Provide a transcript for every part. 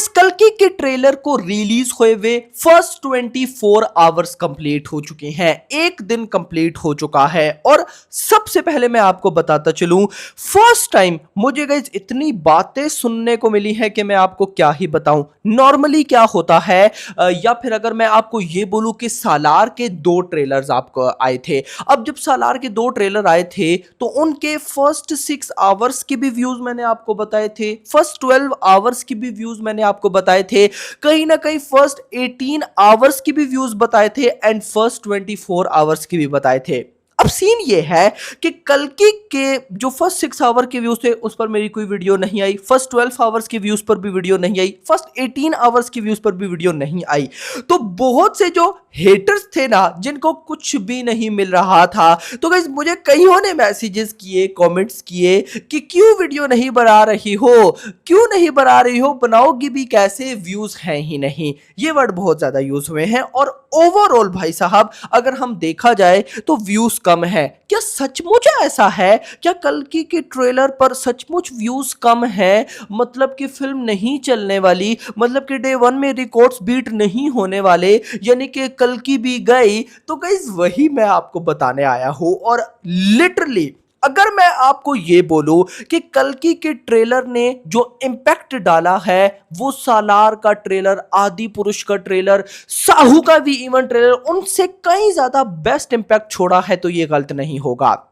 Guys कल्कि के trailer को रिलीज हुए हुए फर्स्ट 24 आवर्स कंप्लीट हो चुके हैं। एक दिन कंप्लीट हो चुका है और सबसे पहले मैं आपको बताता चलूं, फर्स्ट टाइम मुझे गाइस इतनी बातें सुनने को मिली है कि मैं आपको क्या ही बताऊं। नॉर्मली क्या होता है या फिर अगर मैं आपको ये बोलूं कि सालार के 2 ट्रेलर्स आपको आए थे। अब जब सालार के 2 ट्रेलर आए थे तो उनके फर्स्ट 6 आवर्स के भी व्यूज मैंने आपको बताए थे, फर्स्ट 12 आवर्स की भी व्यूज मैंने आपको बताए थे, कहीं ना कहीं फर्स्ट 18 आवर्स की भी व्यूज बताए थे एंड फर्स्ट 24 आवर्स की भी बताए थे। अब सीन ये है कि कल्कि के जो फर्स्ट 6 आवर के व्यूज थे उस पर मेरी कोई वीडियो नहीं आई, फर्स्ट 12 आवर्स के व्यूज पर भी वीडियो नहीं आई, फर्स्ट 18 आवर्स के व्यूज पर भी वीडियो नहीं आई। तो बहुत से जो हेटर्स थे ना, जिनको कुछ भी नहीं मिल रहा था, तो गाइस मुझे कईयों ने मैसेजेस किए, कमेंट्स किए कि क्यों वीडियो नहीं बना रही हो, क्यों नहीं बना रही हो, बनाओगी भी कैसे, व्यूज हैं ही नहीं। ये वर्ड बहुत ज्यादा यूज हुए हैं और ओवरऑल भाई साहब अगर हम देखा जाए तो व्यूज कम है। क्या सचमुच ऐसा है? क्या कल्कि के ट्रेलर पर सचमुच व्यूज कम है? मतलब कि फिल्म नहीं चलने वाली, मतलब कि डे 1 में रिकॉर्ड्स बीट नहीं होने वाले, यानी कि कल्कि भी गई। तो गाइस वही मैं आपको बताने आया हूं और लिटरली अगर मैं आपको ये बोलूं कि कल्कि के ट्रेलर ने जो इंपैक्ट डाला है वो सालार का ट्रेलर, आदि पुरुष का ट्रेलर, साहू का भी इवन ट्रेलर उनसे कहीं ज्यादा बेस्ट इंपैक्ट छोड़ा है, तो ये गलत नहीं होगा।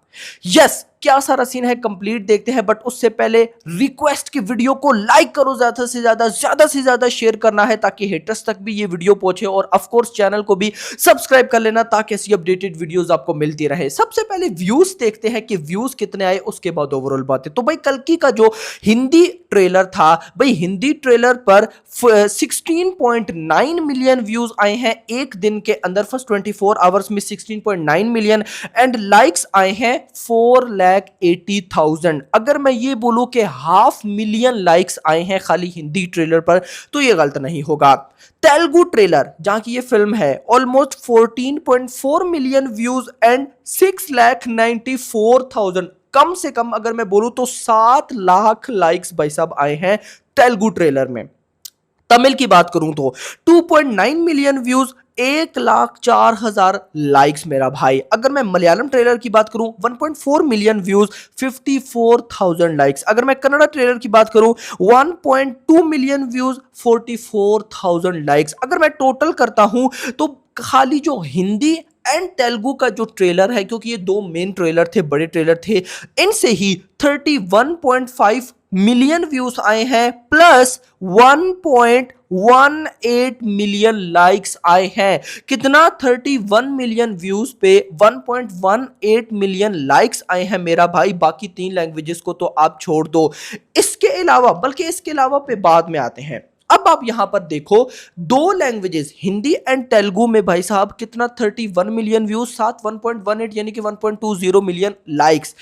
यस, क्या सारा सीन है कंप्लीट देखते हैं, बट उससे पहले रिक्वेस्ट की वीडियो को लाइक करो, ज्यादा से ज्यादा शेयर करना है ताकि हेटर्स तक भी ये वीडियो पहुंचे, और ऑफ कोर्स चैनल को भी सब्सक्राइब कर लेना ताकि ऐसी अपडेटेड वीडियोस आपको मिलती रहे। सबसे पहले व्यूज देखते हैं कि व्यूज कितने आए, उसके बाद ओवरऑल बातें। तो भाई कल्कि का जो हिंदी ट्रेलर था, भाई हिंदी ट्रेलर पर 16.9 मिलियन व्यूज आए हैं एक दिन के अंदर, फर्स्ट 24 आवर्स में 16.9 मिलियन एंड लाइक्स आए हैं 4,80,000। अगर मैं ये बोलूं कि 500,000 लाइक्स आए हैं खाली हिंदी ट्रेलर पर, तो ये गलत नहीं होगा। तेलुगु ट्रेलर जहां की ये फिल्म है, ऑलमोस्ट 14.4 मिलियन व्यूज एंड 6,94,000, कम से कम अगर मैं बोलूं तो 7 लाख लाइक्स भाई साहब आए हैं तेलुगु ट्रेलर में। तमिल की बात करूं तो 2.9 मिलियन व्यूज, 1,04,000 लाइक्स मेरा भाई। अगर मैं मलयालम ट्रेलर की बात करूं 1.4 मिलियन व्यूज, 54,000 लाइक्स। अगर मैं कन्नड़ा ट्रेलर की बात करूं 1.2 मिलियन व्यूज, 44,000 लाइक्स। अगर मैं टोटल करता हूं तो खाली जो हिंदी एंड तेलुगु का जो ट्रेलर है, क्योंकि ये 2 मेन ट्रेलर थे, बड़े ट्रेलर थे, इनसे ही 31.5 मिलियन व्यूज आए हैं प्लस 1.18 मिलियन लाइक्स आए हैं। कितना? 31 मिलियन व्यूज पे 1.18 मिलियन लाइक्स आए हैं मेरा भाई। बाकी 3 लैंग्वेजेस को तो आप छोड़ दो, इसके अलावा, बल्कि इसके अलावा पे बाद में आते हैं। अब आप यहां पर देखो 2 लैंग्वेजेस हिंदी एंड तेलुगु में भाई साहब कितना, 31 मिलियन व्यूज, साथ 1.18 यानी कि 1.20 मिलियन लाइक्स।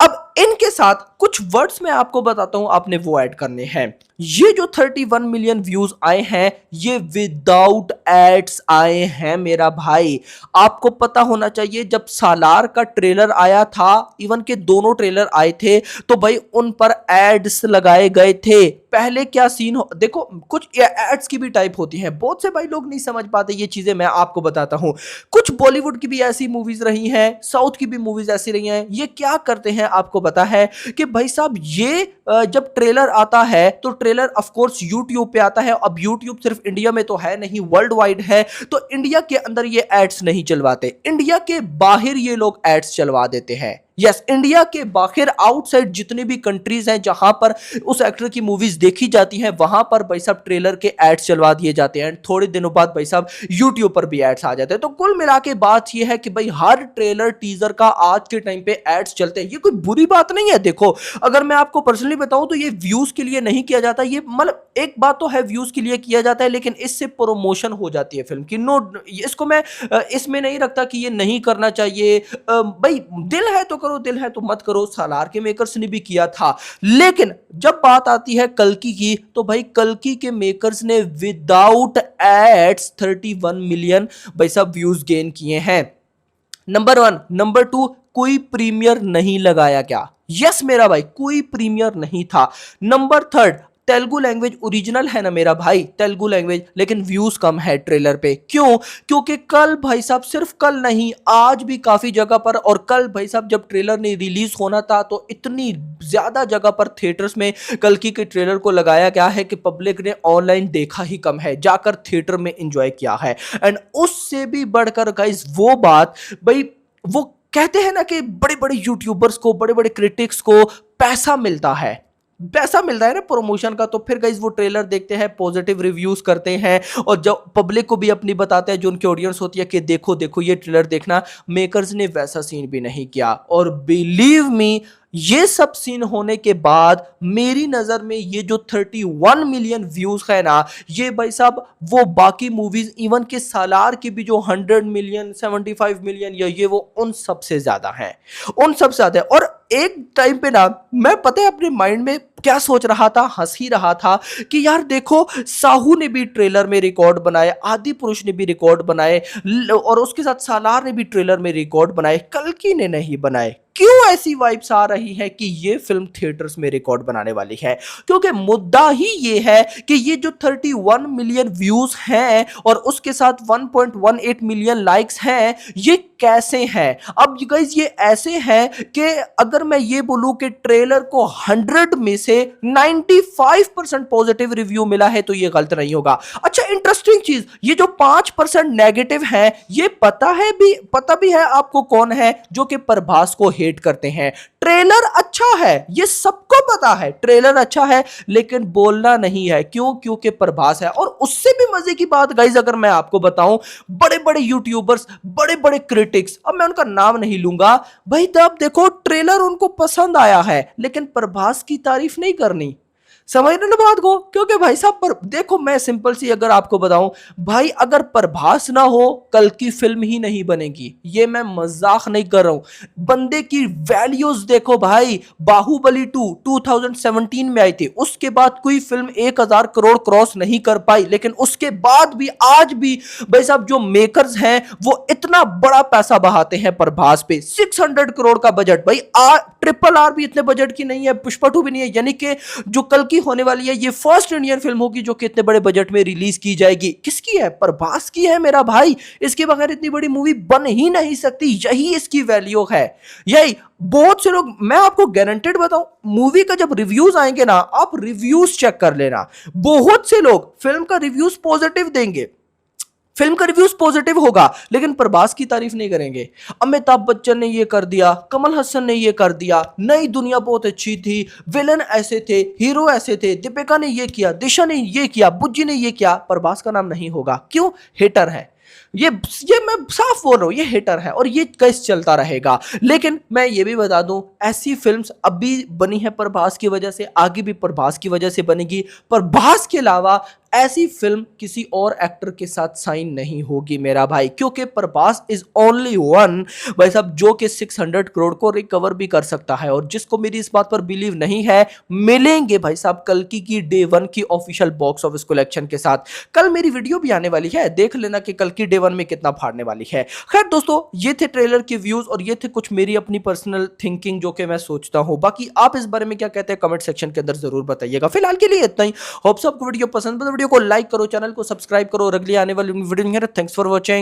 अब इनके साथ कुछ वर्ड्स मैं आपको बताता हूं, आपने वो ऐड करने हैं। ये जो 31 मिलियन व्यूज आए हैं ये विदाउट एड्स आए हैं मेरा भाई। आपको पता होना चाहिए जब सालार का ट्रेलर आया था, इवन के दोनों ट्रेलर आए थे, तो भाई उन पर एड्स लगाए गए थे। पहले क्या सीन हो, देखो कुछ एड्स की भी टाइप होती हैं, बहुत से भाई लोग नहीं समझ पाते ये चीजें, मैं आपको बताता हूं। कुछ बॉलीवुड की भी ऐसी मूवीज रही हैं, साउथ की भी मूवीज ऐसी रही हैं। ये क्या करते हैं आपको पता है कि भाई साहब ये जब ट्रेलर आता है तो ट्रेलर ऑफ कोर्स यूट्यूब पे आता है। अब यूट्यूब सिर्फ इंडिया में तो है नहीं, वर्ल्ड वाइड है, तो इंडिया के अंदर ये एड्स नहीं चलवाते, इंडिया के बाहर ये लोग एड्स चलवा देते हैं। यस, इंडिया के बाहर आउटसाइड जितनी भी कंट्रीज हैं जहां पर उस एक्टर की मूवीज देखी जाती हैं, वहां पर भाई साहब ट्रेलर के एड्स चलवा दिए जाते हैं। थोड़े दिनों बाद भाई साहब यूट्यूब पर भी एड्स आ जाते हैं। तो कुल मिला के बात यह है कि भाई हर ट्रेलर टीजर का आज के टाइम पे एड्स चलते हैं। ये कोई बुरी बात नहीं है। देखो अगर मैं आपको पर्सनली बताऊं तो ये व्यूज के लिए नहीं किया जाता, ये मतलब एक बात तो है व्यूज के लिए किया जाता है, लेकिन इससे प्रमोशन हो जाती है फिल्म की। नो, इसको मैं इसमें नहीं रखता कि ये नहीं करना चाहिए। भाई दिल है तो करो, दिल है तो मत करो, सालार के मेकर्स ने भी किया था। लेकिन जब बात आती है कल्कि की, तो भाई कल्कि के मेकर्स ने विदाउट एड्स 31 मिलियन भाई साहब व्यूज गेन किए हैं। नंबर 1। नंबर 2, कोई प्रीमियर नहीं लगाया क्या? यस मेरा भाई, कोई प्रीमियर नहीं था। नंबर 3, तेलुगु लैंग्वेज ओरिजिनल है ना मेरा भाई, तेलुगु लैंग्वेज, लेकिन व्यूज कम है ट्रेलर पे। क्यों? क्योंकि कल भाई साहब, सिर्फ कल नहीं आज भी काफी जगह पर, और कल भाई साहब जब ट्रेलर ने रिलीज होना था तो इतनी ज्यादा जगह पर थिएटर्स में कल्कि के ट्रेलर को लगाया गया है कि पब्लिक ने ऑनलाइन देखा ही कम है, जाकर थिएटर में एंजॉय किया है। एंड उससे भी बढ़कर गाइस वो बात भाई, वो कहते हैं ना कि बड़े बड़े यूट्यूबर्स को, बड़े बड़े क्रिटिक्स को पैसा मिलता है, पैसा मिलता है ना प्रमोशन का, तो फिर गाइस वो ट्रेलर देखते हैं, पॉजिटिव रिव्यूज करते हैं, और जब पब्लिक को भी अपनी बताते हैं, जो उनकी ऑडियंस होती है कि देखो देखो ये ट्रेलर देखना, मेकर्स ने वैसा सीन भी नहीं किया। और बिलीव मी, ये सब सीन होने के बाद मेरी नजर में ये जो 31 मिलियन व्यूज है ना, ये भाई साहब वो बाकी मूवीज इवन के सालार की भी जो 100 मिलियन 75 मिलियन या ये वो उन सबसे ज्यादा है, उन सबसे ज्यादा है। और एक टाइम पे ना मैं पता है अपने माइंड में क्या सोच रहा था, हंस ही रहा था कि यार देखो साहू ने भी ट्रेलर में रिकॉर्ड बनाए, आदि पुरुष ने भी रिकॉर्ड बनाए, और उसके साथ सालार ने भी ट्रेलर में रिकॉर्ड बनाए, कल्कि ने नहीं बनाए। क्यों ऐसी वाइब्स आ रही है कि ये फिल्म थिएटर्स में रिकॉर्ड बनाने वाली है? क्योंकि मुद्दा ही ये है कि ये जो 31 मिलियन व्यूज हैं और उसके साथ 1.18 मिलियन लाइक्स हैं, ये कैसे हैं? अब गाइस ये ऐसे हैं कि अगर मैं ये बोलूं कि ट्रेलर को 100 में से 95% पॉजिटिव रिव्यू मिला है तो ये गलत नहीं होगा। अच्छा इंटरेस्टिंग चीज, ये जो 5% नेगेटिव है, ये पता भी है आपको कौन है जो कि प्रभास को हेट करते हैं। ट्रेलर अच्छा है, ये सबको पता है, ट्रेलर अच्छा है, लेकिन बोलना नहीं है। क्यों? क्योंकि प्रभास है। और उससे भी मजे की बात गाइस अगर मैं आपको बताऊं, बड़े बड़े यूट्यूबर्स, बड़े बड़े क्रिटिक्स, अब मैं उनका नाम नहीं लूंगा भाई, तब देखो ट्रेलर उनको पसंद आया है लेकिन प्रभास की तारीफ नहीं करनी। समझ रहे ना बात को? क्योंकि भाई साहब पर देखो, मैं सिंपल सी अगर आपको बताऊं भाई, अगर प्रभास ना हो कल की फिल्म ही नहीं बनेगी। ये मैं मजाक नहीं कर रहा हूं। बंदे की वैल्यूज देखो भाई, बाहुबली 2 2017 में आई थी, उसके बाद कोई फिल्म 1000 करोड़ क्रॉस नहीं कर पाई, लेकिन उसके बाद भी आज भी भाई साहब जो मेकर्स हैं वो इतना बड़ा पैसा बहाते हैं प्रभास पे। 600 करोड़ का बजट भाई, RRR भी इतने बजट की नहीं है, पुष्पा 2 भी नहीं है, यानी कि जो कल की होने वाली है ये फर्स्ट इंडियन फिल्म होगी जो कि इतने बड़े बजट में रिलीज की जाएगी। किसकी है? प्रभास की है मेरा भाई। इसके बगैर इतनी बड़ी मूवी बन ही नहीं सकती, यही इसकी वैल्यू है। यही बहुत से लोग, मैं आपको गारंटेड बताऊं, मूवी का जब रिव्यूज आएंगे ना, आप रिव्यूज चेक कर लेना, बहुत से लोग फिल्म का रिव्यूज पॉजिटिव देंगे, फिल्म का रिव्यूज पॉजिटिव होगा, लेकिन प्रभास की तारीफ नहीं करेंगे। अमिताभ बच्चन ने ये कर दिया, कमल हसन ने ये कर दिया, नई दुनिया बहुत अच्छी थी, विलन ऐसे थे, हीरो ऐसे थे, दीपिका ने ये किया, दिशा ने ये किया, बुज्जी ने ये किया, प्रभास का नाम नहीं होगा। क्यों? हेटर है। ये मैं साफ बोल रहा हूं, ये हेटर है और ये केस चलता रहेगा। लेकिन मैं ये भी बता दूं, ऐसी फिल्म्स अभी बनी है प्रभास की वजह से, आगे भी प्रभास की वजह से बनेगी। प्रभास के अलावा ऐसी फिल्म किसी और एक्टर के साथ साइन नहीं होगी मेरा भाई, क्योंकि प्रभास इज ओनली वन भाई साहब जो कि 600 करोड़ को रिकवर भी कर सकता है। और जिसको मेरी इस बात पर बिलीव नहीं है, मिलेंगे भाई साहब कल्कि की डे 1 की ऑफिशियल बॉक्स ऑफिस कलेक्शन के साथ। कल मेरी वीडियो भी आने वाली है, देख लेना कि कल्कि डे 1 में कितना फाड़ने वाली है। खैर दोस्तों, ये थे ट्रेलर के व्यूज और ये थे कुछ मेरी अपनी पर्सनल थिंकिंग जो कि मैं सोचता हूं। बाकी आप इस बारे में क्या कहते हैं कमेंट सेक्शन के अंदर जरूर बताइएगा। फिलहाल के लिए इतना ही। होप सबको वीडियो पसंद, वीडियो को लाइक करो, चैनल को सब्सक्राइब करो और अगली आने वाली वीडियो में। Thanks for watching.